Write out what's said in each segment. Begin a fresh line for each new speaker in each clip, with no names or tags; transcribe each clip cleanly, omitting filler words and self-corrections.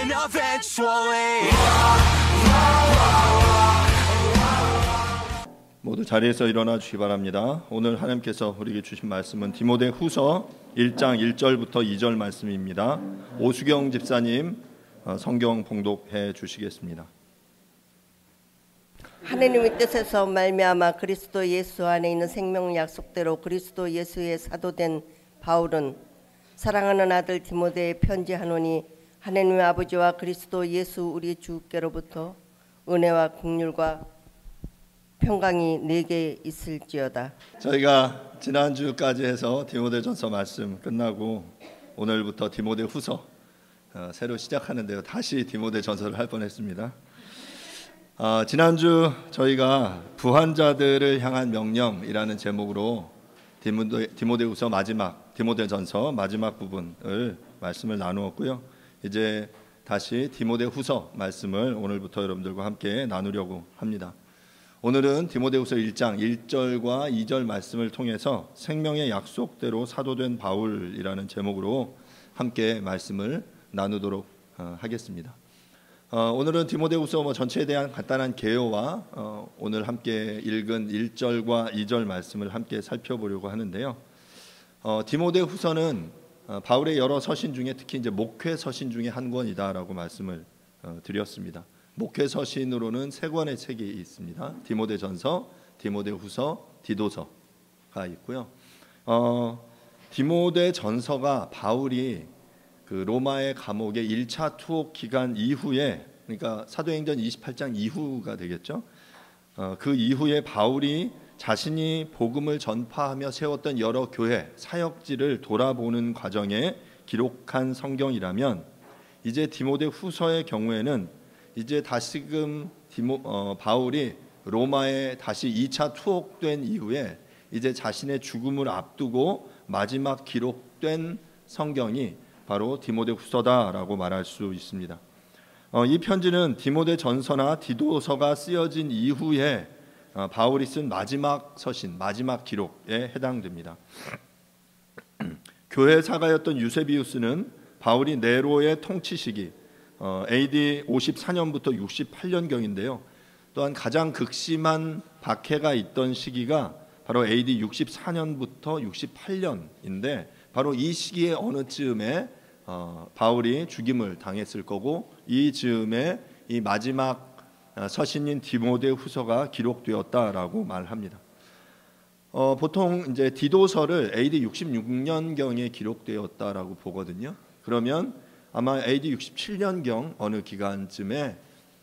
win eventually.
모두 자리에서 일어나 주시기 바랍니다. 오늘 하나님께서 우리에게 주신 말씀은 디모데후서 1장 1절부터 2절 말씀입니다. 오수경 집사님 성경 봉독해 주시겠습니다.
하나님의 뜻에서 말미암아 그리스도 예수 안에 있는 생명 약속대로 그리스도 예수의 사도된 바울은 사랑하는 아들 디모데에 편지하노니 하나님의 아버지와 그리스도 예수 우리 주께로부터 은혜와 긍휼과 평강이 내게 있을지어다.
저희가 지난주까지 해서 디모데전서 말씀 끝나고 오늘부터 디모데후서 새로 시작하는데요. 다시 디모데전서를 할 뻔했습니다. 지난주 저희가 부한자들을 향한 명령이라는 제목으로 디모데후서 마지막 디모데전서 마지막 부분을 말씀을 나누었고요. 이제 다시 디모데후서 말씀을 오늘부터 여러분들과 함께 나누려고 합니다. 오늘은 디모데후서 1장 1절과 2절 말씀을 통해서 생명의 약속대로 사도된 바울이라는 제목으로 함께 말씀을 나누도록 하겠습니다. 오늘은 디모데후서 전체에 대한 간단한 개요와 오늘 함께 읽은 1절과 2절 말씀을 함께 살펴보려고 하는데요. 디모데후서는 바울의 여러 서신 중에 특히 이제 목회 서신 중에 한 권이다라고 말씀을 드렸습니다. 목회 서신으로는 세 권의 책이 있습니다. 디모데전서, 디모데후서, 디도서가 있고요. 디모데전서가 바울이 그 로마의 감옥의 1차 투옥 기간 이후에, 그러니까 사도행전 28장 이후가 되겠죠. 그 이후에 바울이 자신이 복음을 전파하며 세웠던 여러 교회 사역지를 돌아보는 과정에 기록한 성경이라면, 이제 디모데후서의 경우에는 이제 다시금 바울이 로마에 다시 2차 투옥된 이후에 이제 자신의 죽음을 앞두고 마지막 기록된 성경이 바로 디모데후서다라고 말할 수 있습니다. 이 편지는 디모데전서나 디도서가 쓰여진 이후에 바울이 쓴 마지막 서신, 마지막 기록에 해당됩니다. 교회 사가였던 유세비우스는 바울이 네로의 통치 시기 AD 54년부터 68년경인데요. 또한 가장 극심한 박해가 있던 시기가 바로 AD 64년부터 68년인데 바로 이 시기에 어느 즈음에 바울이 죽임을 당했을 거고 이 즈음에 이 마지막 서신인 디모데후서가 기록되었다라고 말합니다. 보통 이제 디도서를 AD 66년경에 기록되었다라고 보거든요. 그러면 아마 AD 67년경 어느 기간쯤에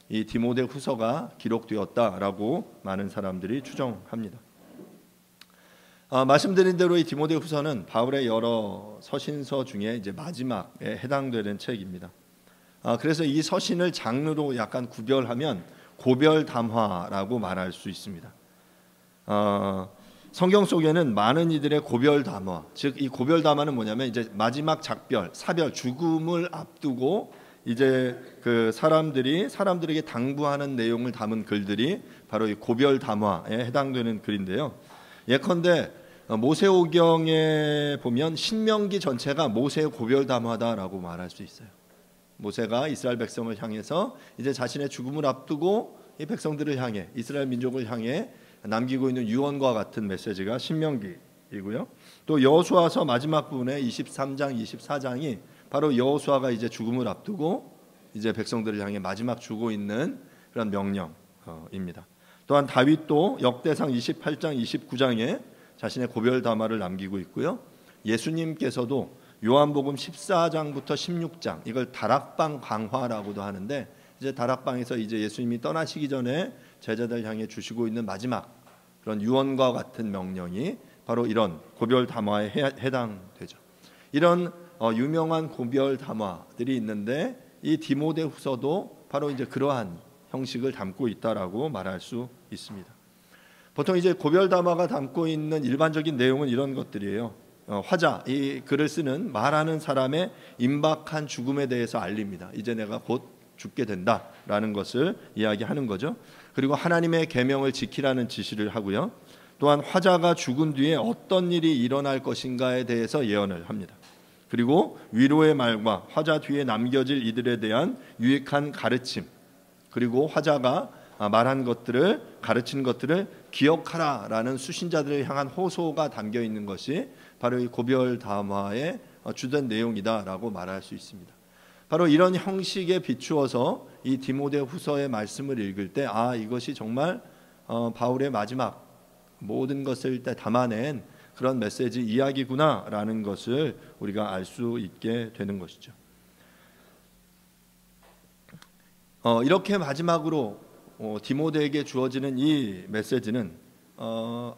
이 디모데후서가 기록되었다라고 많은 사람들이 추정합니다. 말씀드린 대로 이 디모데후서는 바울의 여러 서신서 중에 이제 마지막에 해당되는 책입니다. 그래서 이 서신을 장르로 약간 구별하면 고별담화라고 말할 수 있습니다. 성경 속에는 많은 이들의 고별 담화, 즉 이 고별 담화는 뭐냐면 이제 마지막 작별, 사별, 죽음을 앞두고 이제 그 사람들에게 당부하는 내용을 담은 글들이 바로 이 고별 담화에 해당되는 글인데요. 예컨대 모세오경에 보면 신명기 전체가 모세의 고별 담화다라고 말할 수 있어요. 모세가 이스라엘 백성을 향해서 이제 자신의 죽음을 앞두고 이 백성들을 향해, 이스라엘 민족을 향해 남기고 있는 유언과 같은 메시지가 신명기이고요. 또 여호수아서 마지막 부분에 23장, 24장이 바로 여호수아가 이제 죽음을 앞두고 이제 백성들을 향해 마지막 주고 있는 그런 명령입니다. 또한 다윗도 역대상 28장, 29장에 자신의 고별 담화를 남기고 있고요. 예수님께서도 요한복음 14장부터 16장, 이걸 다락방 강화라고도 하는데 이제 다락방에서 이제 예수님이 떠나시기 전에 제자들 향해 주시고 있는 마지막 그런 유언과 같은 명령이 바로 이런 고별 담화에 해당되죠. 이런 유명한 고별 담화들이 있는데 이 디모데후서도 바로 이제 그러한 형식을 담고 있다라고 말할 수 있습니다. 보통 이제 고별 담화가 담고 있는 일반적인 내용은 이런 것들이에요. 화자, 이 글을 쓰는 말하는 사람의 임박한 죽음에 대해서 알립니다. 이제 내가 곧 죽게 된다라는 것을 이야기하는 거죠. 그리고 하나님의 계명을 지키라는 지시를 하고요. 또한 화자가 죽은 뒤에 어떤 일이 일어날 것인가에 대해서 예언을 합니다. 그리고 위로의 말과 화자 뒤에 남겨질 이들에 대한 유익한 가르침, 그리고 화자가 말한 것들을, 가르친 것들을 기억하라라는 수신자들을 향한 호소가 담겨 있는 것이 바로 이 고별 담화의 주된 내용이다라고 말할 수 있습니다. 바로 이런 형식에 비추어서 이 디모데후서의 말씀을 읽을 때 이것이 정말 바울의 마지막 모든 것을 담아낸 그런 메시지 이야기구나라는 것을 우리가 알 수 있게 되는 것이죠. 이렇게 마지막으로 디모데에게 주어지는 이 메시지는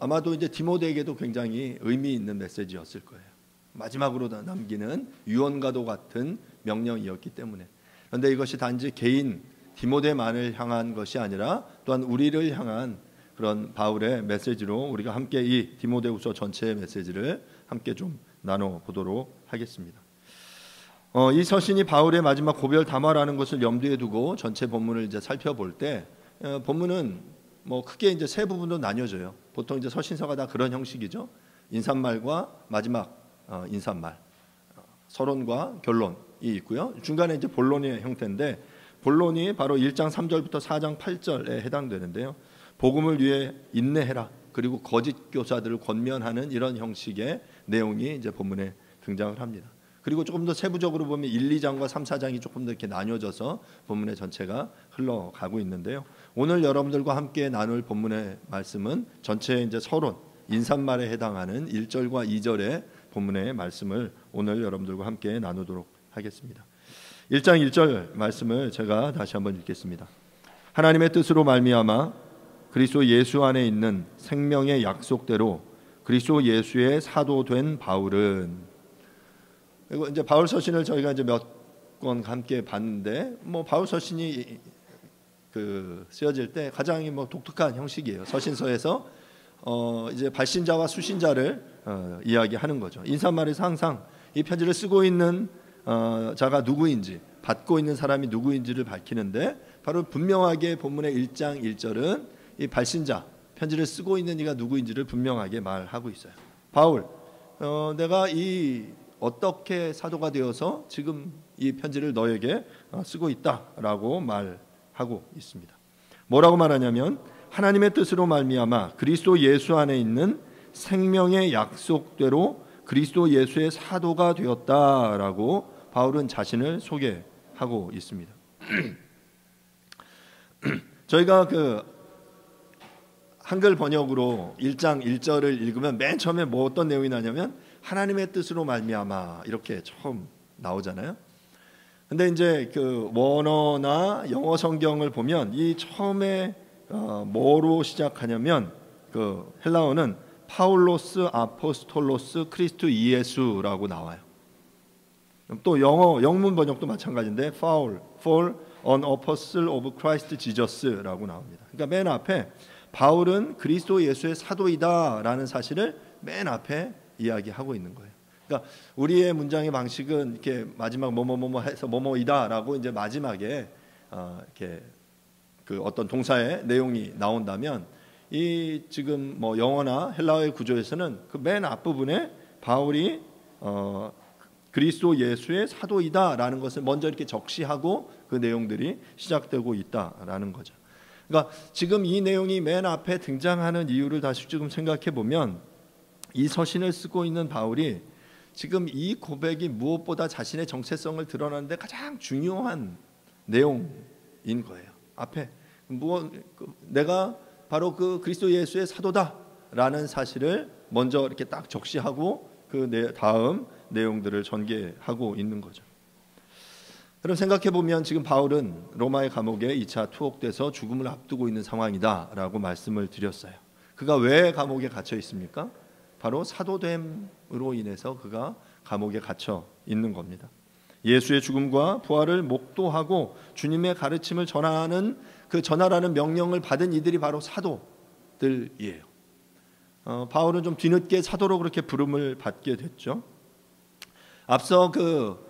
아마도 이제 디모데에게도 굉장히 의미 있는 메시지였을 거예요. 마지막으로 남기는 유언과도 같은 명령이었기 때문에. 그런데 이것이 단지 개인 디모데만을 향한 것이 아니라 또한 우리를 향한 그런 바울의 메시지로 우리가 함께 이 디모데후서 전체의 메시지를 함께 좀 나눠보도록 하겠습니다. 이 서신이 바울의 마지막 고별 담화라는 것을 염두에 두고 전체 본문을 이제 살펴볼 때 본문은 뭐 크게 이제 세 부분으로 나뉘어져요. 보통 이제 서신서가 다 그런 형식이죠. 인사말과 마지막 인사말, 서론과 결론이 있고요. 중간에 이제 본론의 형태인데 본론이 바로 1장 3절부터 4장 8절에 해당되는데요. 복음을 위해 인내해라. 그리고 거짓 교사들을 권면하는 이런 형식의 내용이 이제 본문에 등장을 합니다. 그리고 조금 더 세부적으로 보면 1, 2장과 3, 4장이 조금 더 이렇게 나뉘어져서 본문의 전체가 흘러가고 있는데요. 오늘 여러분들과 함께 나눌 본문의 말씀은 전체 이제 서론, 인사말에 해당하는 1절과 2절의 본문의 말씀을 오늘 여러분들과 함께 나누도록 하겠습니다. 1장 1절 말씀을 제가 다시 한번 읽겠습니다. 하나님의 뜻으로 말미암아 그리스도 예수 안에 있는 생명의 약속대로 그리스도 예수의 사도된 바울은, 그리고 이제 바울 서신을 저희가 이제 몇 권 함께 봤는데 뭐 바울 서신이 쓰여질 때 가장 뭐 독특한 형식이에요. 서신서에서 이제 발신자와 수신자를 이야기하는 거죠. 인사말에서 항상 이 편지를 쓰고 있는 자가 누구인지, 받고 있는 사람이 누구인지를 밝히는데 바로 분명하게 본문의 1장 1절은 이 발신자, 편지를 쓰고 있는 이가 누구인지를 분명하게 말하고 있어요. 바울, 내가 어떻게 사도가 되어서 지금 이 편지를 너에게 쓰고 있다라고 말하고 있습니다. 뭐라고 말하냐면 하나님의 뜻으로 말미암아 그리스도 예수 안에 있는 생명의 약속대로 그리스도 예수의 사도가 되었다라고 바울은 자신을 소개하고 있습니다. 저희가 한글 번역으로 1장 1절을 읽으면 맨 처음에 어떤 내용이 나냐면 하나님의 뜻으로 말미암아 이렇게 처음 나오잖아요. 근데 이제 원어나 영어 성경을 보면 이 처음에 뭐로 시작하냐면 헬라어는 파울로스 아포스톨로스 크리스투 이에수라고 나와요. 또 영문 번역도 마찬가지인데 Paul an apostle of Christ Jesus라고 나옵니다. 그러니까 맨 앞에 바울은 그리스도 예수의 사도이다라는 사실을 맨 앞에 이야기하고 있는 거예요. 그러니까 우리의 문장의 방식은 이렇게 마지막 뭐뭐뭐뭐 해서 뭐뭐이다라고 이제 마지막에 이렇게 어떤 동사의 내용이 나온다면 이 지금 뭐 영어나 헬라어의 구조에서는 맨 앞부분에 바울이 그리스도 예수의 사도이다라는 것을 먼저 이렇게 적시하고 그 내용들이 시작되고 있다라는 거죠. 그러니까 지금 이 내용이 맨 앞에 등장하는 이유를 다시 지금 생각해 보면 이 서신을 쓰고 있는 바울이 지금 이 고백이 무엇보다 자신의 정체성을 드러내는데 가장 중요한 내용인 거예요. 앞에 내가 바로 그리스도 예수의 사도다라는 사실을 먼저 이렇게 딱 적시하고 그 다음 내용들을 전개하고 있는 거죠. 여러분 생각해 보면 지금 바울은 로마의 감옥에 2차 투옥돼서 죽음을 앞두고 있는 상황이다라고 말씀을 드렸어요. 그가 왜 감옥에 갇혀 있습니까? 바로 사도됨으로 인해서 그가 감옥에 갇혀 있는 겁니다. 예수의 죽음과 부활을 목도하고 주님의 가르침을 전하라는 명령을 받은 이들이 바로 사도들이에요. 바울은 좀 뒤늦게 사도로 그렇게 부름을 받게 됐죠. 앞서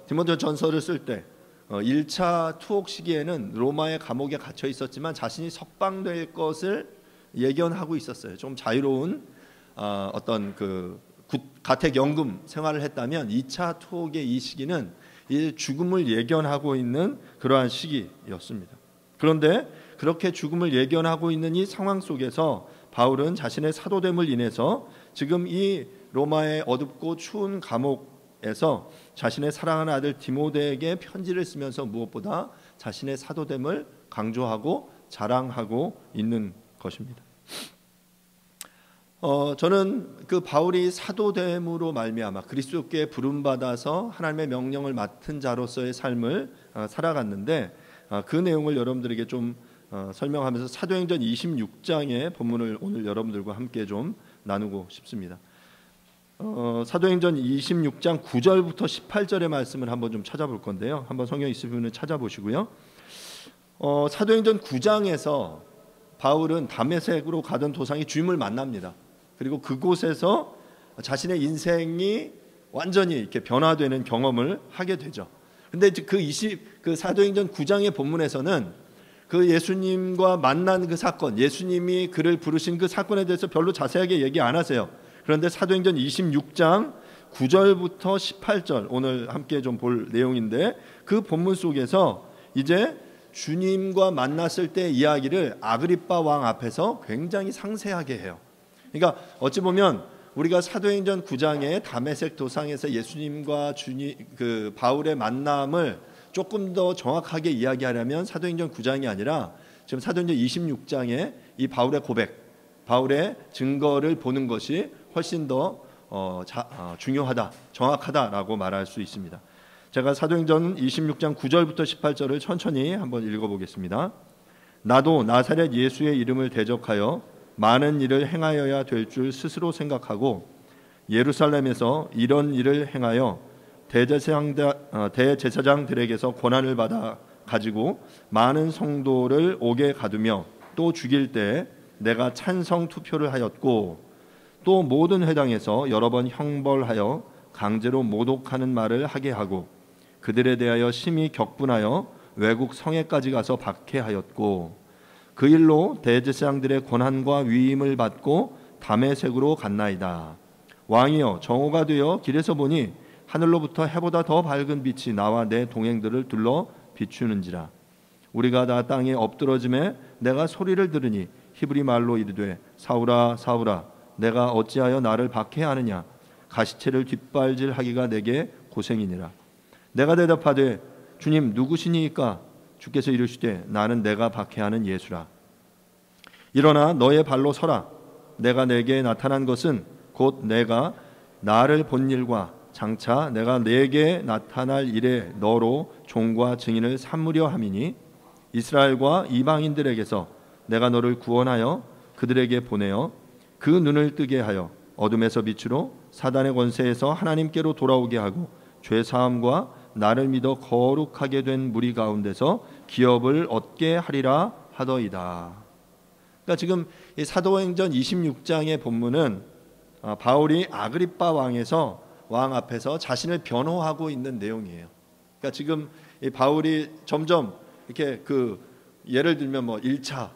디모데 전서를 쓸 때 1차 투옥 시기에는 로마의 감옥에 갇혀 있었지만 자신이 석방될 것을 예견하고 있었어요. 좀 자유로운 어떤 가택연금 생활을 했다면 2차 투옥의 이 시기는 이 죽음을 예견하고 있는 그러한 시기였습니다. 그런데 그렇게 죽음을 예견하고 있는 이 상황 속에서 바울은 자신의 사도됨을 인해서 지금 이 로마의 어둡고 추운 감옥에서 자신의 사랑하는 아들 디모데에게 편지를 쓰면서 무엇보다 자신의 사도됨을 강조하고 자랑하고 있는 것입니다. 저는 그 바울이 사도됨으로 말미암아 그리스도께 부름받아서 하나님의 명령을 맡은 자로서의 삶을 살아갔는데 그 내용을 여러분들에게 좀 설명하면서 사도행전 26장의 본문을 오늘 여러분들과 함께 좀 나누고 싶습니다. 사도행전 26장 9절부터 18절의 말씀을 한번 좀 찾아볼 건데요. 한번 성경 있으면 찾아보시고요. 사도행전 9장에서 바울은 다메섹으로 가던 도상에 주님을 만납니다. 그리고 그곳에서 자신의 인생이 완전히 이렇게 변화되는 경험을 하게 되죠. 근데 그 사도행전 9장의 본문에서는 그 예수님과 만난 그 사건, 예수님이 그를 부르신 그 사건에 대해서 별로 자세하게 얘기 안 하세요. 그런데 사도행전 26장 9절부터 18절 오늘 함께 좀 볼 내용인데 그 본문 속에서 이제 주님과 만났을 때 이야기를 아그리빠 왕 앞에서 굉장히 상세하게 해요. 그러니까 어찌 보면 우리가 사도행전 9장의 다메섹 도상에서 예수님과 그 바울의 만남을 조금 더 정확하게 이야기하려면 사도행전 9장이 아니라 지금 사도행전 26장의 이 바울의 고백, 바울의 증거를 보는 것이 훨씬 더 중요하다, 정확하다라고 말할 수 있습니다. 제가 사도행전 26장 9절부터 18절을 천천히 한번 읽어보겠습니다. 나도 나사렛 예수의 이름을 대적하여 많은 일을 행하여야 될 줄 스스로 생각하고 예루살렘에서 이런 일을 행하여 대제사장들에게서 권한을 받아 가지고 많은 성도를 옥에 가두며 또 죽일 때 내가 찬성 투표를 하였고 또 모든 회당에서 여러 번 형벌하여 강제로 모독하는 말을 하게 하고 그들에 대하여 심히 격분하여 외국 성에까지 가서 박해하였고 그 일로 대제사장들의 권한과 위임을 받고 다메섹으로 갔나이다. 왕이여 정오가 되어 길에서 보니 하늘로부터 해보다 더 밝은 빛이 나와 내 동행들을 둘러 비추는지라. 우리가 다 땅에 엎드러짐에 내가 소리를 들으니 히브리 말로 이르되 사울아 사울아 내가 어찌하여 나를 박해하느냐. 가시체를 뒷발질하기가 내게 고생이니라. 내가 대답하되 주님 누구시니까? 주께서 이르시되 나는 내가 박해하는 예수라. 일어나 너의 발로 서라. 내가 내게 나타난 것은 곧 내가 나를 본 일과 장차 내가 내게 나타날 일에 너로 종과 증인을 삼으려 함이니 이스라엘과 이방인들에게서 내가 너를 구원하여 그들에게 보내어 그 눈을 뜨게 하여 어둠에서 빛으로 사단의 권세에서 하나님께로 돌아오게 하고 죄 사함과 나를 믿어 거룩하게 된 무리 가운데서 기업을 얻게 하리라 하더이다. 그러니까 지금 이 사도행전 26장의 본문은 바울이 아그리빠 왕 앞에서 자신을 변호하고 있는 내용이에요. 그러니까 지금 이 바울이 점점 이렇게 예를 들면 1차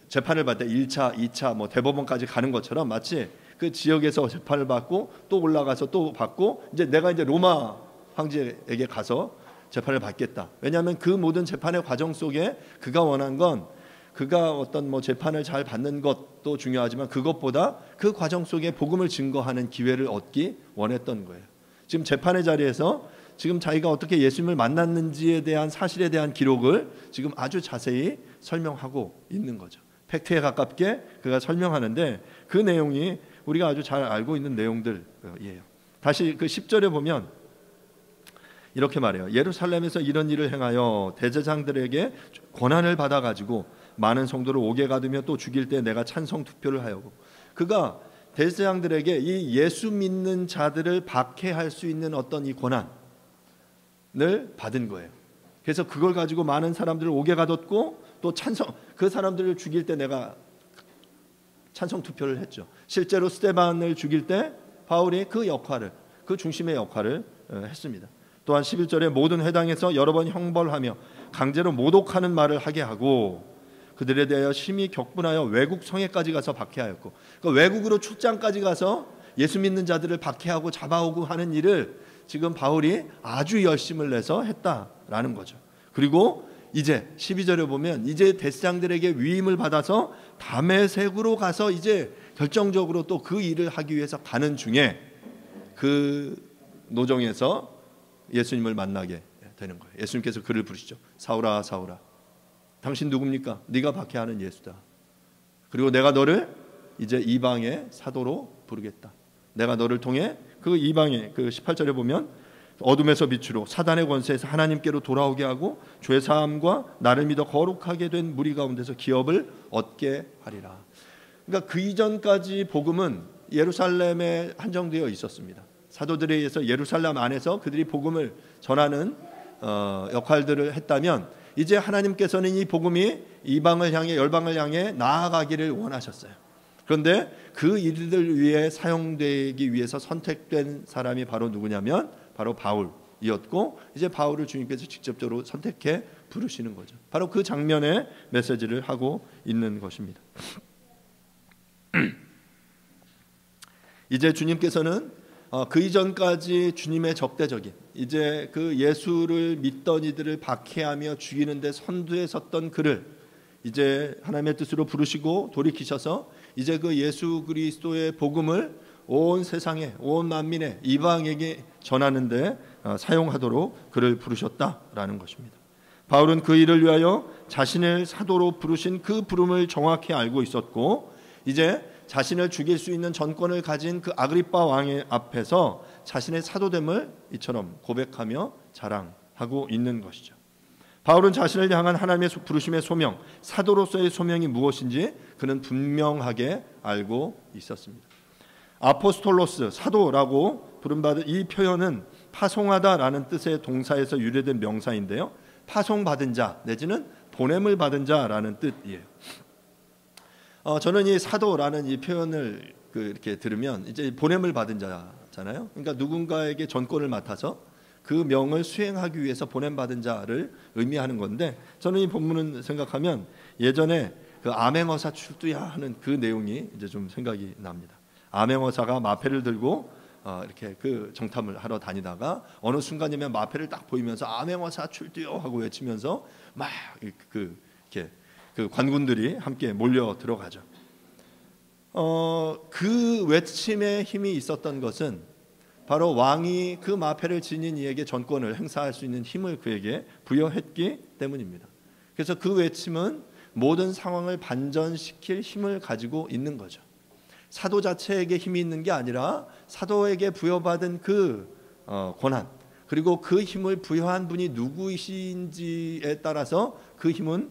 재판을 받을 때 1차, 2차 대법원까지 가는 것처럼 마치 그 지역에서 재판을 받고 또 올라가서 또 받고 내가 로마 황제에게 가서 재판을 받겠다. 왜냐하면 그 모든 재판의 과정 속에 그가 원한 건 그가 어떤 재판을 잘 받는 것도 중요하지만 그것보다 그 과정 속에 복음을 증거하는 기회를 얻기 원했던 거예요. 지금 재판의 자리에서 지금 자기가 어떻게 예수님을 만났는지에 대한 사실에 대한 기록을 지금 아주 자세히 설명하고 있는 거죠. 팩트에 가깝게 그가 설명하는데 그 내용이 우리가 아주 잘 알고 있는 내용들이에요. 다시 그 10절에 보면 이렇게 말해요. 예루살렘에서 이런 일을 행하여 대제사장들에게 권한을 받아가지고 많은 성도를 옥에 가두며 또 죽일 때 내가 찬성 투표를 하였고 그가 대제사장들에게 이 예수 믿는 자들을 박해할 수 있는 어떤 이 권한을 받은 거예요. 그래서 그걸 가지고 많은 사람들을 옥에 가뒀고 또 그 사람들을 죽일 때 내가 찬성 투표를 했죠. 실제로 스데반을 죽일 때 바울이 그 중심의 역할을 했습니다. 또한 11절에 모든 회당에서 여러 번 형벌하며 강제로 모독하는 말을 하게 하고 그들에 대하여 심히 격분하여 외국 성에까지 가서 박해하였고 그러니까 외국으로 출장까지 가서 예수 믿는 자들을 박해하고 잡아오고 하는 일을 지금 바울이 아주 열심을 내서 했다라는 거죠. 그리고 이제 12절에 보면 이제 대장들에게 위임을 받아서 다메섹으로 가서 이제 결정적으로 또 그 일을 하기 위해서 가는 중에 그 노정에서 예수님을 만나게 되는 거예요. 예수님께서 그를 부르시죠. 사울아 사울아 당신 누굽니까? 네가 박해하는 예수다. 그리고 내가 너를 이제 이방의 사도로 부르겠다. 내가 너를 통해 그 이방의 그 18절에 보면 어둠에서 빛으로 사단의 권세에서 하나님께로 돌아오게 하고 죄 사함과 나를 믿어 거룩하게 된 무리 가운데서 기업을 얻게 하리라. 그러니까 그 이전까지 복음은 예루살렘에 한정되어 있었습니다. 사도들에 의해서 예루살렘 안에서 그들이 복음을 전하는 역할들을 했다면 이제 하나님께서는 이 복음이 이방을 향해 열방을 향해 나아가기를 원하셨어요. 그런데 그 일들 위해 사용되기 위해서 선택된 사람이 바로 누구냐면 바로 바울이었고 이제 바울을 주님께서 직접적으로 선택해 부르시는 거죠. 바로 그 장면의 메시지를 하고 있는 것입니다. 이제 주님께서는 그 이전까지 주님의 적대적인 이제 그 예수를 믿던 이들을 박해하며 죽이는데 선두에 섰던 그를 이제 하나님의 뜻으로 부르시고 돌이키셔서 이제 그 예수 그리스도의 복음을 온 세상에 온 만민에 이방에게 전하는데 사용하도록 그를 부르셨다라는 것입니다. 바울은 그 일을 위하여 자신을 사도로 부르신 그 부름을 정확히 알고 있었고 이제 자신을 죽일 수 있는 전권을 가진 그 아그리빠 왕의 앞에서 자신의 사도됨을 이처럼 고백하며 자랑하고 있는 것이죠. 바울은 자신을 향한 하나님의 부르심의 소명, 사도로서의 소명이 무엇인지 그는 분명하게 알고 있었습니다. 아포스톨로스, 사도라고 부름받은 이 표현은 파송하다라는 뜻의 동사에서 유래된 명사인데요. 파송받은 자 내지는 보냄을 받은 자라는 뜻이에요. 저는 이 사도라는 이 표현을 이렇게 들으면 이제 보냄을 받은 자잖아요. 그러니까 누군가에게 전권을 맡아서 그 명을 수행하기 위해서 보냄받은 자를 의미하는 건데 저는 이 본문을 생각하면 예전에 그 암행어사 출두야 하는 그 내용이 이제 좀 생각이 납니다. 암행어사가 마패를 들고 이렇게 그 정탐을 하러 다니다가 어느 순간이면 마패를 딱 보이면서 암행어사 출두요 하고 외치면서 막 이렇게 그 관군들이 함께 몰려 들어가죠. 그 외침에 힘이 있었던 것은 바로 왕이 그 마패를 지닌 이에게 전권을 행사할 수 있는 힘을 그에게 부여했기 때문입니다. 그래서 그 외침은 모든 상황을 반전시킬 힘을 가지고 있는 거죠. 사도 자체에게 힘이 있는 게 아니라 사도에게 부여받은 그 권한 그리고 그 힘을 부여한 분이 누구이신지에 따라서 그 힘은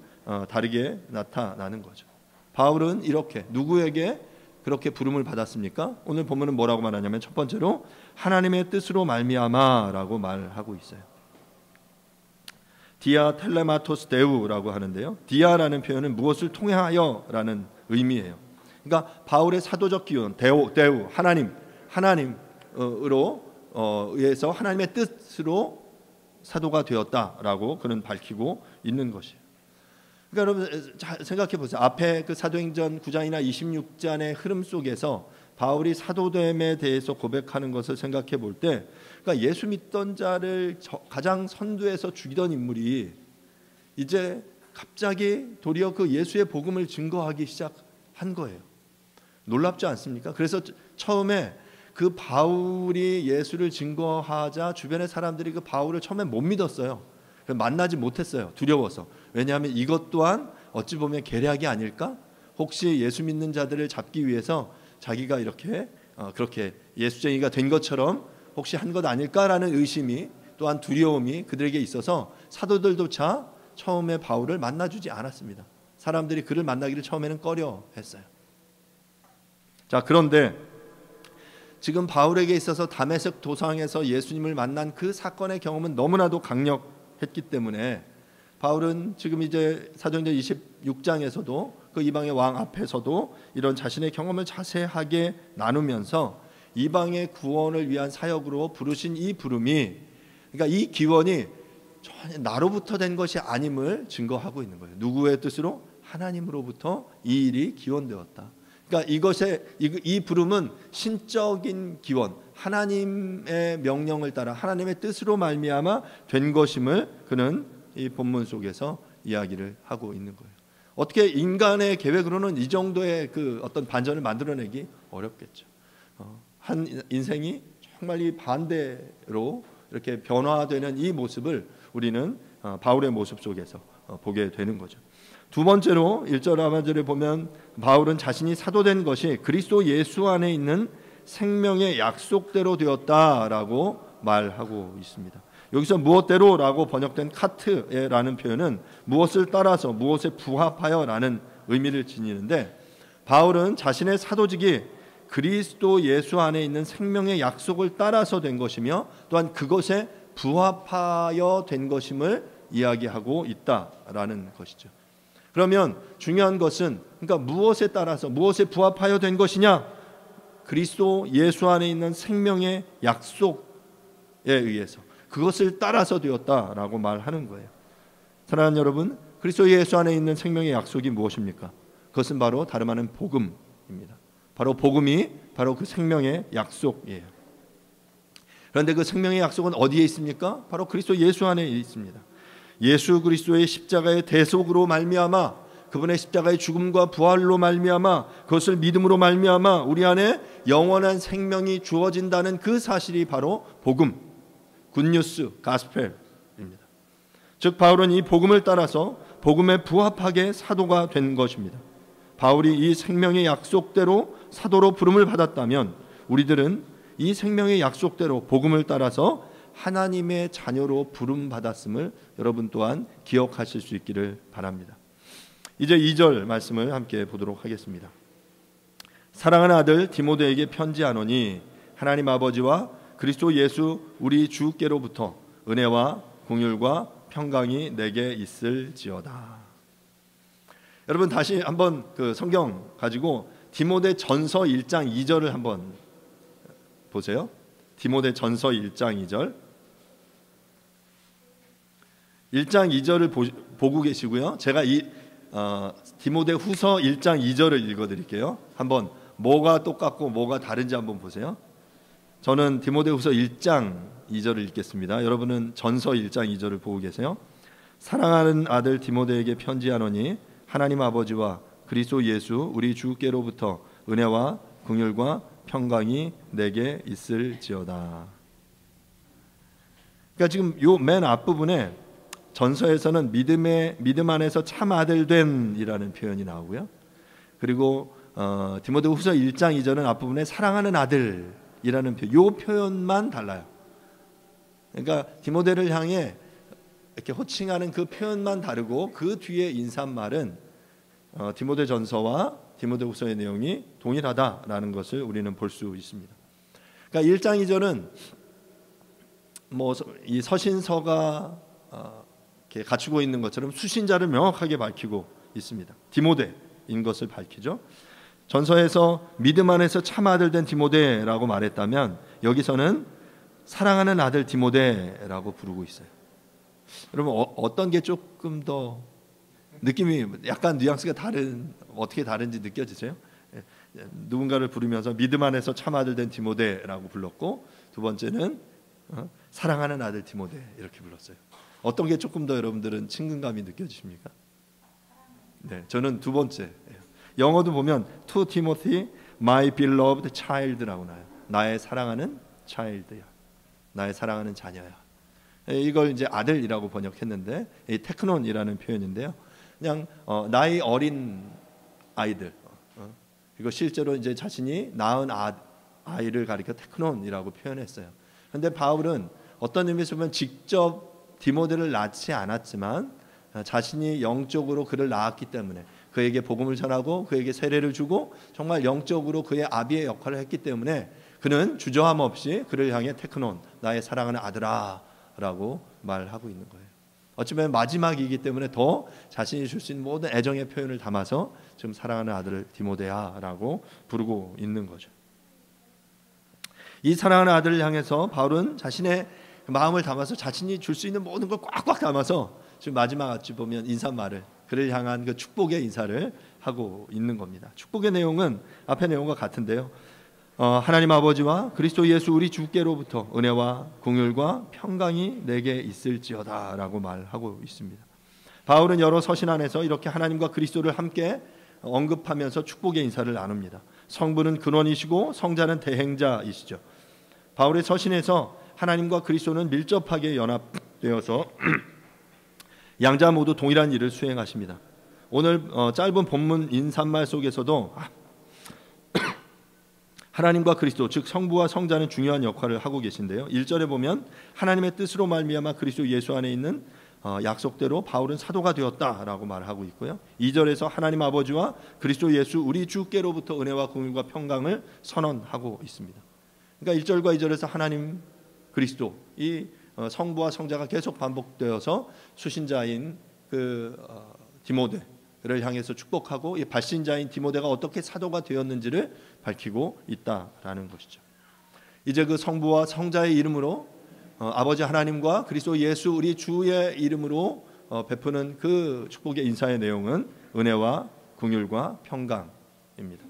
다르게 나타나는 거죠. 바울은 이렇게 누구에게 그렇게 부름을 받았습니까? 오늘 본문은 뭐라고 말하냐면 첫 번째로 하나님의 뜻으로 말미암아라고 말하고 있어요. 디아 텔레마토스 데우라고 하는데요. 디아라는 표현은 무엇을 통하여라는 의미예요. 그러니까 바울의 사도적 기원 데우 하나님으로 의해서 하나님의 뜻으로 사도가 되었다라고 그는 밝히고 있는 것이에요. 그러니까 여러분 생각해 보세요. 앞에 그 사도행전 9장이나 26장의 흐름 속에서 바울이 사도됨에 대해서 고백하는 것을 생각해 볼 때, 그러니까 예수 믿던 자를 가장 선두에서 죽이던 인물이 이제 갑자기 도리어 그 예수의 복음을 증거하기 시작한 거예요. 놀랍지 않습니까? 그래서 처음에 그 바울이 예수를 증거하자 주변의 사람들이 그 바울을 처음에 못 믿었어요. 만나지 못했어요. 두려워서. 왜냐하면 이것 또한 어찌 보면 계략이 아닐까? 혹시 예수 믿는 자들을 잡기 위해서 자기가 이렇게 그렇게 예수쟁이가 된 것처럼 혹시 한 것 아닐까라는 의심이 또한 두려움이 그들에게 있어서 사도들조차 처음에 바울을 만나주지 않았습니다. 사람들이 그를 만나기를 처음에는 꺼려했어요. 자, 그런데 지금 바울에게 있어서 다메섹 도상에서 예수님을 만난 그 사건의 경험은 너무나도 강력했기 때문에 바울은 지금 이제 사도행전 26장에서도 그 이방의 왕 앞에서도 이런 자신의 경험을 자세하게 나누면서 이방의 구원을 위한 사역으로 부르신 이 부름이, 그러니까 이 기원이 전혀 나로부터 된 것이 아님을 증거하고 있는 거예요. 누구의 뜻으로? 하나님으로부터 이 일이 기원되었다. 그러니까 이 부름은 신적인 기원, 하나님의 명령을 따라 하나님의 뜻으로 말미암아 된 것임을 그는 이 본문 속에서 이야기를 하고 있는 거예요. 어떻게 인간의 계획으로는 이 정도의 그 어떤 반전을 만들어내기 어렵겠죠. 한 인생이 정말 이 반대로 이렇게 변화되는 이 모습을 우리는 바울의 모습 속에서 보게 되는 거죠. 두 번째로 1절 하반절에 보면 바울은 자신이 사도된 것이 그리스도 예수 안에 있는 생명의 약속대로 되었다라고 말하고 있습니다. 여기서 무엇대로라고 번역된 카트라는 표현은 무엇을 따라서 무엇에 부합하여라는 의미를 지니는데, 바울은 자신의 사도직이 그리스도 예수 안에 있는 생명의 약속을 따라서 된 것이며 또한 그것에 부합하여 된 것임을 이야기하고 있다라는 것이죠. 그러면 중요한 것은 그러니까 무엇에 따라서 무엇에 부합하여 된 것이냐? 그리스도 예수 안에 있는 생명의 약속에 의해서 그것을 따라서 되었다라고 말하는 거예요. 사랑하는 여러분, 그리스도 예수 안에 있는 생명의 약속이 무엇입니까? 그것은 바로 다름 아닌 복음입니다. 바로 복음이 바로 그 생명의 약속이에요. 그런데 그 생명의 약속은 어디에 있습니까? 바로 그리스도 예수 안에 있습니다. 예수 그리스도의 십자가의 대속으로 말미암아, 그분의 십자가의 죽음과 부활로 말미암아, 그것을 믿음으로 말미암아 우리 안에 영원한 생명이 주어진다는 그 사실이 바로 복음, 굿뉴스, 가스펠입니다. 즉 바울은 이 복음을 따라서 복음에 부합하게 사도가 된 것입니다. 바울이 이 생명의 약속대로 사도로 부름을 받았다면 우리들은 이 생명의 약속대로 복음을 따라서 하나님의 자녀로 부름받았음을 여러분 또한 기억하실 수 있기를 바랍니다. 이제 2절 말씀을 함께 보도록 하겠습니다. 사랑하는 아들 디모데에게 편지하노니 하나님 아버지와 그리스도 예수 우리 주께로부터 은혜와 공율과 평강이 내게 있을지어다. 여러분 다시 한번 그 성경 가지고 디모데 전서 1장 2절을 한번 보세요. 디모데 전서 1장 2절. 1장 2절을 보고 계시고요. 제가 이 디모데 후서 1장 2절을 읽어드릴게요. 한번 뭐가 똑같고 뭐가 다른지 한번 보세요. 저는 디모데 후서 1장 2절을 읽겠습니다. 여러분은 전서 1장 2절을 보고 계세요. 사랑하는 아들 디모데에게 편지하노니 하나님 아버지와 그리스도 예수 우리 주께로부터 은혜와 긍휼과 평강이 내게 있을지어다. 그러니까 지금 요 맨 앞부분에 전서에서는 믿음 안에서 참 아들 된이라는 표현이 나오고요. 그리고 디모데 후서 1장 2절은 앞부분에 사랑하는 아들이라는 표현, 요 표현만 달라요. 그러니까 디모데를 향해 이렇게 호칭하는 그 표현만 다르고 그 뒤에 인사말은 디모데 전서와 디모데 후서의 내용이 동일하다라는 것을 우리는 볼 수 있습니다. 그러니까 1장 2절은 뭐 이 서신서가 이렇게 갖추고 있는 것처럼 수신자를 명확하게 밝히고 있습니다. 디모데인 것을 밝히죠. 전서에서 믿음 안에서 참 아들 된 디모데라고 말했다면 여기서는 사랑하는 아들 디모데라고 부르고 있어요. 여러분 어떤 게 조금 더 느낌이 약간 뉘앙스가 어떻게 다른지 느껴지세요? 누군가를 부르면서 믿음 안에서 참 아들 된 디모데라고 불렀고, 두 번째는 사랑하는 아들 디모데 이렇게 불렀어요. 어떤 게 조금 더 여러분들은 친근감이 느껴지십니까? 네, 저는 두 번째. 영어도 보면 to Timothy, my beloved child라고 나와요. 나의 사랑하는 child야, 나의 사랑하는 자녀야. 이걸 이제 아들이라고 번역했는데 이 테크논이라는 표현인데요. 그냥 나이 어린 아이들. 이거 실제로 이제 자신이 낳은 아이를 가리켜 테크논이라고 표현했어요. 그런데 바울은 어떤 의미에서 보면 직접 디모데를 낳지 않았지만 자신이 영적으로 그를 낳았기 때문에 그에게 복음을 전하고 그에게 세례를 주고 정말 영적으로 그의 아비의 역할을 했기 때문에 그는 주저함 없이 그를 향해 테크논, 나의 사랑하는 아들아 라고 말하고 있는 거예요. 어쩌면 마지막이기 때문에 더 자신이 줄 수 있는 모든 애정의 표현을 담아서 지금 사랑하는 아들을 디모데야 라고 부르고 있는 거죠. 이 사랑하는 아들을 향해서 바울은 자신의 마음을 담아서 자신이 줄 수 있는 모든 걸 꽉꽉 담아서 지금 마지막 같이 보면 인사말을 그를 향한 그 축복의 인사를 하고 있는 겁니다. 축복의 내용은 앞의 내용과 같은데요. 하나님 아버지와 그리스도 예수 우리 주께로부터 은혜와 긍휼과 평강이 내게 있을지어다라고 말하고 있습니다. 바울은 여러 서신 안에서 이렇게 하나님과 그리스도를 함께 언급하면서 축복의 인사를 나눕니다. 성부는 근원이시고 성자는 대행자이시죠. 바울의 서신에서 하나님과 그리스도는 밀접하게 연합되어서 양자 모두 동일한 일을 수행하십니다. 오늘 짧은 본문 인사말 속에서도 하나님과 그리스도 즉 성부와 성자는 중요한 역할을 하고 계신데요. 1절에 보면 하나님의 뜻으로 말미암아 그리스도 예수 안에 있는 약속대로 바울은 사도가 되었다라고 말하고 있고요. 2절에서 하나님 아버지와 그리스도 예수 우리 주께로부터 은혜와 긍휼과 평강을 선언하고 있습니다. 그러니까 1절과 2절에서 하나님 그리스도 이 성부와 성자가 계속 반복되어서 수신자인 디모데를 향해서 축복하고 이 발신자인 디모데가 어떻게 사도가 되었는지를 밝히고 있다라는 것이죠. 이제 그 성부와 성자의 이름으로 아버지 하나님과 그리스도 예수 우리 주의 이름으로 베푸는 그 축복의 인사의 내용은 은혜와 긍휼과 평강입니다.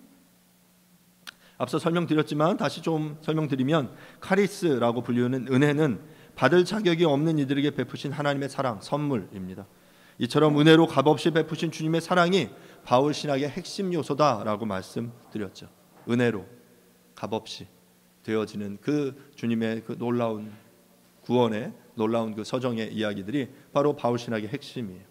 앞서 설명드렸지만 다시 좀 설명드리면 카리스라고 불리는 은혜는 받을 자격이 없는 이들에게 베푸신 하나님의 사랑, 선물입니다. 이처럼 은혜로 값없이 베푸신 주님의 사랑이 바울 신학의 핵심 요소다라고 말씀드렸죠. 은혜로 값없이 되어지는 그 주님의 그 놀라운 구원의 놀라운 그 서정의 이야기들이 바로 바울 신학의 핵심이에요.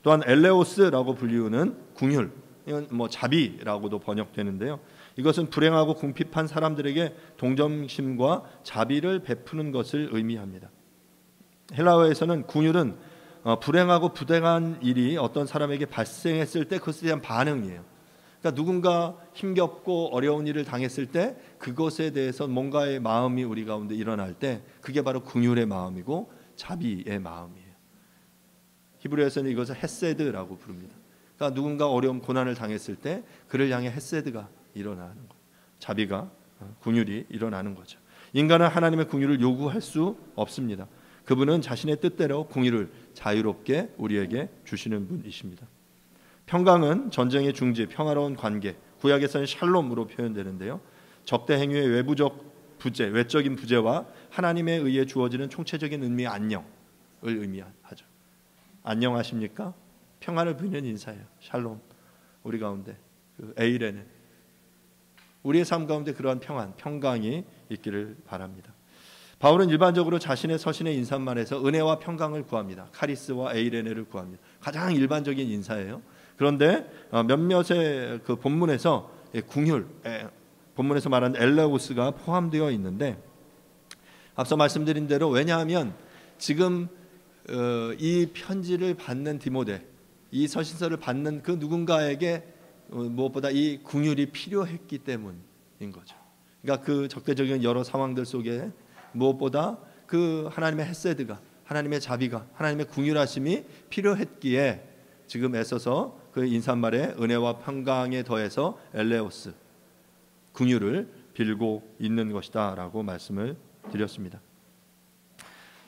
또한 엘레오스라고 불리우는 긍휼, 이건 자비라고도 번역되는데요. 이것은 불행하고 궁핍한 사람들에게 동정심과 자비를 베푸는 것을 의미합니다. 헬라어에서는 긍휼은 불행하고 부당한 일이 어떤 사람에게 발생했을 때 그것에 대한 반응이에요. 그러니까 누군가 힘겹고 어려운 일을 당했을 때 그것에 대해서 뭔가의 마음이 우리 가운데 일어날 때 그게 바로 긍휼의 마음이고 자비의 마음이에요. 히브리어에서는 이것을 헤세드라고 부릅니다. 그러니까 누군가 어려움 고난을 당했을 때 그를 향해 헤세드가 일어나는 거예요. 자비가 긍휼이 일어나는 거죠. 인간은 하나님의 긍휼을 요구할 수 없습니다. 그분은 자신의 뜻대로 긍휼을 자유롭게 우리에게 주시는 분이십니다. 평강은 전쟁의 중지, 평화로운 관계, 구약에서는 샬롬으로 표현되는데요. 적대 행위의 외부적 부재, 외적인 부재와 하나님에 의해 주어지는 총체적인 의미의 안녕을 의미하죠. 안녕하십니까? 평안을 부르는 인사예요. 샬롬. 우리 가운데 에이레는 우리의 삶 가운데 그러한 평안, 평강이 있기를 바랍니다. 바울은 일반적으로 자신의 서신의 인사말에서 은혜와 평강을 구합니다. 카리스와 에이레네를 구합니다. 가장 일반적인 인사예요. 그런데 몇몇의 그 본문에서 긍휼, 본문에서 말하는 엘레오스가 포함되어 있는데 앞서 말씀드린 대로 왜냐하면 지금 이 편지를 받는 디모데, 이 서신서를 받는 그 누군가에게 무엇보다 이 긍휼이 필요했기 때문인 거죠. 그러니까 그 적대적인 여러 상황들 속에 무엇보다 그 하나님의 헤세드가, 하나님의 자비가, 하나님의 긍휼하심이 필요했기에 지금 애써서 그 인사말에 은혜와 평강에 더해서 엘레오스, 긍휼을 빌고 있는 것이다라고 말씀을 드렸습니다.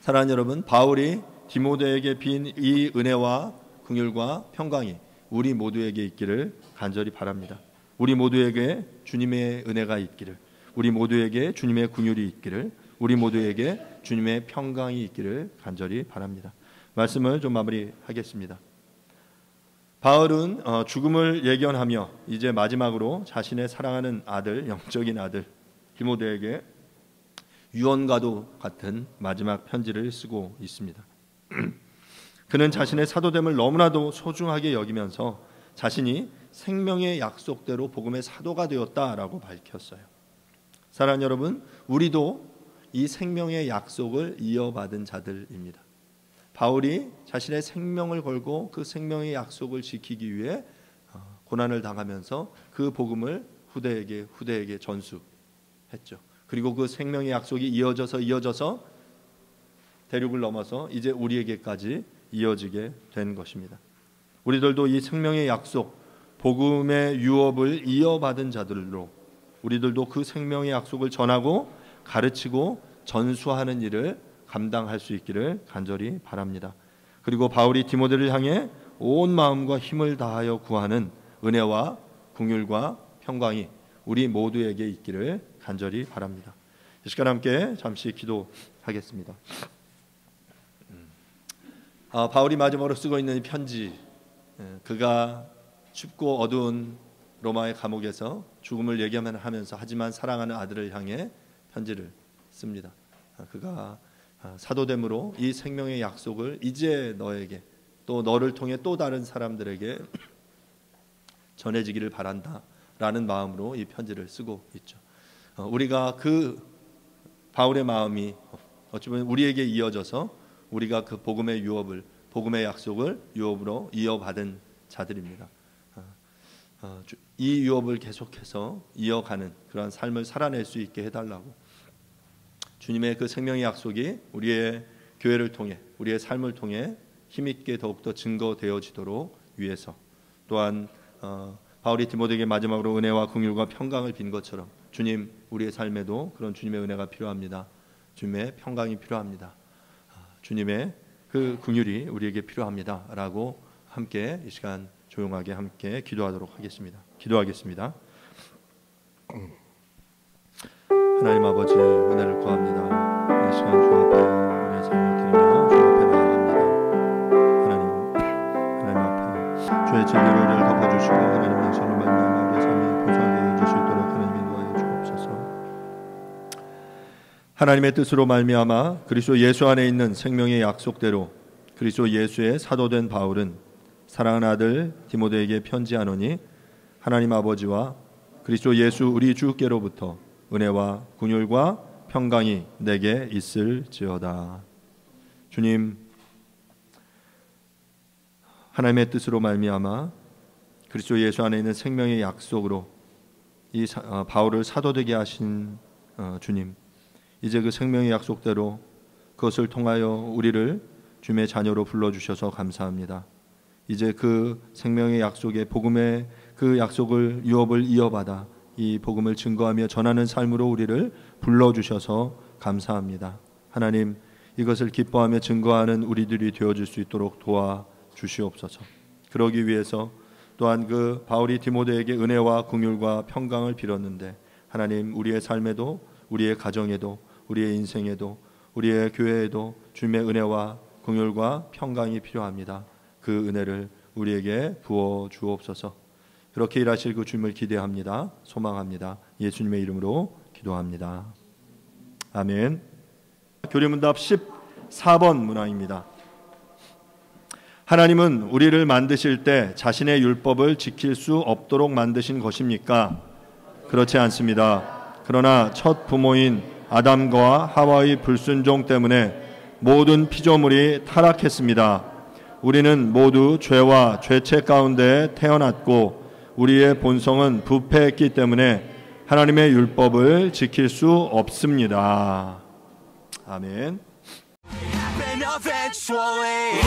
사랑하는 여러분, 바울이 디모데에게 빈 이 은혜와 긍휼과 평강이 우리 모두에게 있기를 간절히 바랍니다. 우리 모두에게 주님의 은혜가 있기를, 우리 모두에게 주님의 긍휼이 있기를, 우리 모두에게 주님의 평강이 있기를 간절히 바랍니다. 말씀을 좀 마무리하겠습니다. 바울은 죽음을 예견하며 이제 마지막으로 자신의 사랑하는 아들, 영적인 아들 디모데에게 유언과도 같은 마지막 편지를 쓰고 있습니다. 그는 자신의 사도됨을 너무나도 소중하게 여기면서 자신이 생명의 약속대로 복음의 사도가 되었다라고 밝혔어요. 사랑하는 여러분, 우리도 이 생명의 약속을 이어받은 자들입니다. 바울이 자신의 생명을 걸고 그 생명의 약속을 지키기 위해 고난을 당하면서 그 복음을 후대에게 전수했죠. 그리고 그 생명의 약속이 이어져서 대륙을 넘어서 이제 우리에게까지 이어지게 된 것입니다. 우리들도 이 생명의 약속, 복음의 유업을 이어받은 자들로 우리들도 그 생명의 약속을 전하고 가르치고 전수하는 일을 감당할 수 있기를 간절히 바랍니다. 그리고 바울이 디모데를 향해 온 마음과 힘을 다하여 구하는 은혜와 긍휼과 평강이 우리 모두에게 있기를 간절히 바랍니다. 이 시간 함께 잠시 기도하겠습니다. 바울이 마지막으로 쓰고 있는 이 편지, 그가 춥고 어두운 로마의 감옥에서 죽음을 얘기하면서 하지만 사랑하는 아들을 향해 편지를 씁니다. 그가 사도됨으로 이 생명의 약속을 이제 너에게 또 너를 통해 또 다른 사람들에게 전해지기를 바란다라는 마음으로 이 편지를 쓰고 있죠. 우리가 그 바울의 마음이 어찌 보면 우리에게 이어져서 우리가 그 복음의 유업을, 복음의 약속을 유업으로 이어받은 자들입니다. 이 유업을 계속해서 이어가는 그런 삶을 살아낼 수 있게 해달라고, 주님의 그 생명의 약속이 우리의 교회를 통해, 우리의 삶을 통해 힘있게 더욱더 증거되어지도록 위해서, 또한 바울이 디모데에게 마지막으로 은혜와 긍휼과 평강을 빈 것처럼 주님, 우리의 삶에도 그런 주님의 은혜가 필요합니다. 주님의 평강이 필요합니다. 주님의 그 긍휼이 우리에게 필요합니다 라고 함께 이 시간 조용하게 함께 기도하도록 하겠습니다. 기도하겠습니다. 하나님 아버지, 은혜를 구합니다. 이 시간 주 앞에 우리의 삶을 드리며 주 앞에 나아갑니다. 하나님 앞에 주의 진리를 덮어주시고 하나님 당신을 말미암아 우리의 삶이 풍성하게 이어질 수 있도록 하나님 인도하여 주옵소서. 하나님의 뜻으로 말미암아 그리스도 예수 안에 있는 생명의 약속대로 그리스도 예수의 사도된 바울은 사랑하는 아들 디모데에게 편지하노니 하나님 아버지와 그리스도 예수 우리 주께로부터 은혜와 긍휼과 평강이 내게 있을지어다. 주님, 하나님의 뜻으로 말미암아 그리스도 예수 안에 있는 생명의 약속으로 이 바울을 사도되게 하신 주님, 이제 그 생명의 약속대로 그것을 통하여 우리를 주님의 자녀로 불러주셔서 감사합니다. 이제 그 생명의 약속의 복음의 그 약속을 유업을 이어받아 이 복음을 증거하며 전하는 삶으로 우리를 불러주셔서 감사합니다. 하나님, 이것을 기뻐하며 증거하는 우리들이 되어줄 수 있도록 도와주시옵소서. 그러기 위해서 또한 그 바울이 디모데에게 은혜와 긍휼과 평강을 빌었는데 하나님, 우리의 삶에도 우리의 가정에도 우리의 인생에도 우리의 교회에도 주님의 은혜와 긍휼과 평강이 필요합니다. 그 은혜를 우리에게 부어 주옵소서. 그렇게 일하실 그 주님을 기대합니다. 소망합니다. 예수님의 이름으로 기도합니다. 아멘. 교리문답 14번 문항입니다. 하나님은 우리를 만드실 때 자신의 율법을 지킬 수 없도록 만드신 것입니까? 그렇지 않습니다. 그러나 첫 부모인 아담과 하와의 불순종 때문에 모든 피조물이 타락했습니다. 우리는 모두 죄와 죄책 가운데 태어났고 우리의 본성은 부패했기 때문에 하나님의 율법을 지킬 수 없습니다. 아멘.
Happen eventually.